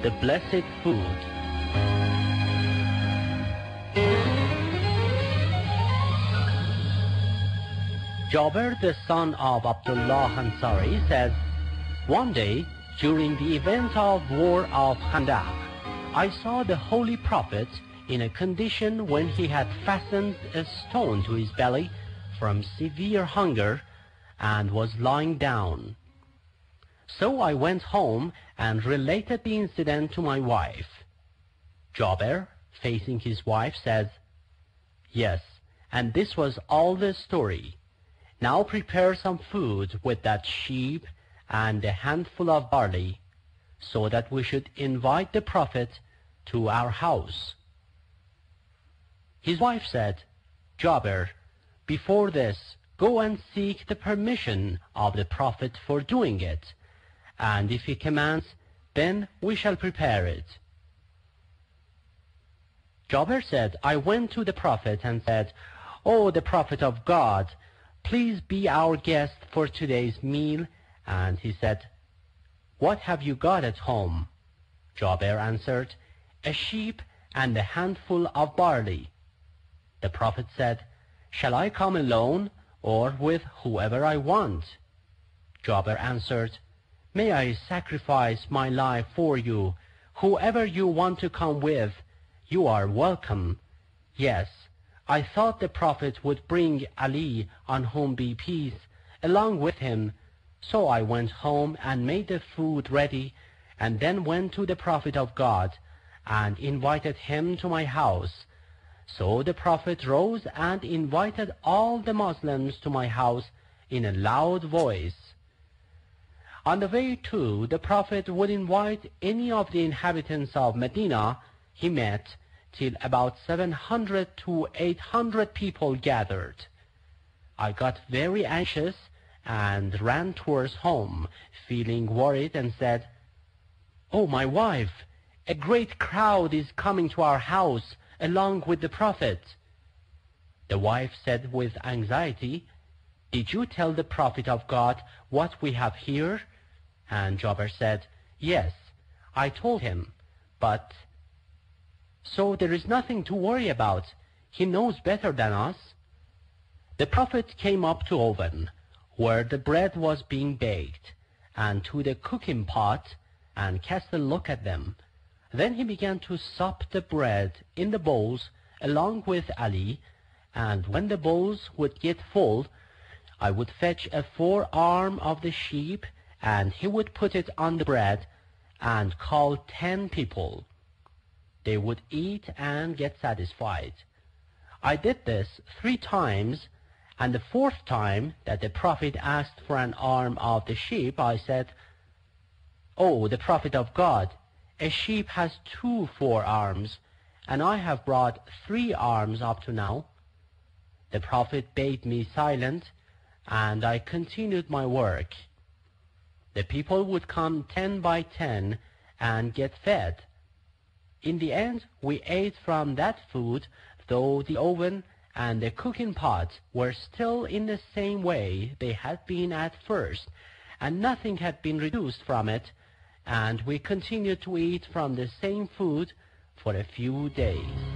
the blessed food. Jabir, the son of Abdullah Ansari, says, "One day, during the event of war of Khandaq, I saw the Holy Prophet in a condition when he had fastened a stone to his belly from severe hunger and was lying down. So I went home and related the incident to my wife." Jabir, facing his wife, says, "Yes, and this was all the story. Now prepare some food with that sheep and a handful of barley, so that we should invite the Prophet to our house." His wife said, "Jabir, before this, go and seek the permission of the Prophet for doing it, and if he commands, then we shall prepare it." Jabir said, "I went to the Prophet and said, 'O the Prophet of God, please be our guest for today's meal.' And he said, 'What have you got at home?' Jabir answered, 'A sheep and a handful of barley.' The Prophet said, 'Shall I come alone or with whoever I want?' Jabir answered, 'May I sacrifice my life for you. Whoever you want to come with, you are welcome. Yes, I thought the Prophet would bring Ali, on whom be peace, along with him. So I went home and made the food ready, and then went to the Prophet of God and invited him to my house. So the Prophet rose and invited all the Muslims to my house in a loud voice. On the way too, the Prophet would invite any of the inhabitants of Medina he met, till about 700 to 800 people gathered. I got very anxious and ran towards home, feeling worried, and said, 'Oh, my wife, a great crowd is coming to our house along with the Prophet.' The wife said with anxiety, 'Did you tell the Prophet of God what we have here?' And Jabir said, 'Yes, I told him, but so there is nothing to worry about. He knows better than us.' The Prophet came up to oven, where the bread was being baked, and to the cooking pot, and cast a look at them. Then he began to sup the bread in the bowls along with Ali, and when the bowls would get full, I would fetch a forearm of the sheep, and he would put it on the bread and call 10 people. They would eat and get satisfied. I did this 3 times, and the 4th time that the Prophet asked for an arm of the sheep, I said, 'Oh, the Prophet of God, a sheep has 2 forearms, and I have brought 3 arms up to now.' The Prophet bade me silent, and I continued my work. The people would come 10 by 10 and get fed. In the end, we ate from that food, though the oven and the cooking pot were still in the same way they had been at first, and nothing had been reduced from it, and we continued to eat from the same food for a few days."